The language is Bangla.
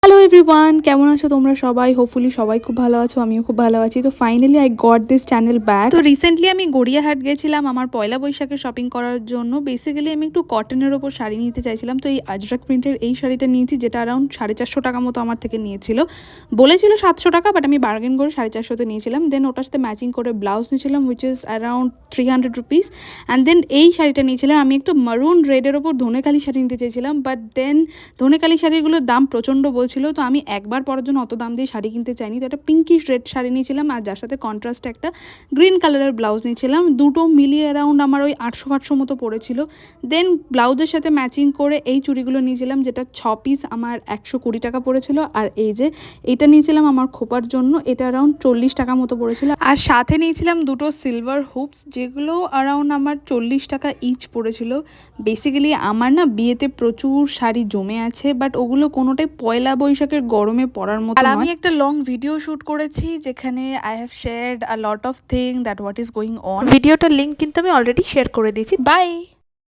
হ্যালো এভরিওয়ান, কেমন আছো তোমরা সবাই? হোপফুলি সবাই খুব ভালো আছো, আমিও খুব ভালো আছি। তো finally I got this channel back. তো রিসেন্টলি আমি গড়িয়াহাট গেছিলাম আমার পয়লা বৈশাখে শপিং করার জন্য। বেসিক্যালি আমি একটু কটনের ওপর শাড়ি নিতে চাইছিলাম। তো এই আজরাক প্রিন্টের এই শাড়িটা নিয়েছি, যেটা অ্যারাউন্ড 450 টাকা মতো আমার থেকে নিয়েছিল। বলেছিল 700 টাকা, বাট আমি বার্গেন করে 450তে নিয়েছিলাম। দেন ওটার সাথে ম্যাচিং করে ব্লাউজ নিয়েছিলাম, which is around 300 rupees. And then এই শাড়িটা নিয়েছিলাম আমি একটু মারুন রেডের ওপর ধনেকালি শাড়ি নিতে চেয়েছিলাম, বাট দেন ধনেকালি শাড়িগুলোর দাম প্রচণ্ড বলছিল। তো আমি একবার পরার জন্য অত দাম দিয়ে শাড়ি কিনতে চাইনি। তো একটা পিঙ্কিশ রেড শাড়ি নিয়েছিলাম, আর যার সাথে কন্ট্রাস্টে একটা গ্রিন কালারের ব্লাউজ নিয়েছিলাম। দুটো মিলিয়ে অ্যারাউন্ড আমার ওই 800 মতো পড়েছিল। দেন ব্লাউজের সাথে ম্যাচিং করে এই চুড়িগুলো নিয়েছিলাম, যেটা 6 পিস আমার 120 টাকা পড়েছিল। আর এই যে এটা নিয়েছিলাম আমার খোপার জন্য, এটা অ্যারাউন্ড 40 টাকা মতো পড়েছিল। আর সাথে নিয়েছিলাম দুটো সিলভার হুপস, যেগুলো অ্যারাউন্ড আমার 40 টাকা ইচ পড়েছিল। বেসিক্যালি আমার না বিয়েতে প্রচুর শাড়ি জমে আছে, বাট ওগুলো কোনোটাই পয়লা বৈশাখের গরমে পরার মতো নয়। আর আমি একটা লং ভিডিও শ্যুট করেছি, যেখানে I have shared a lot of thing that what is going on. ভিডিওটার লিঙ্ক কিন্তু আমি অলরেডি শেয়ার করে দিয়েছি। বাই।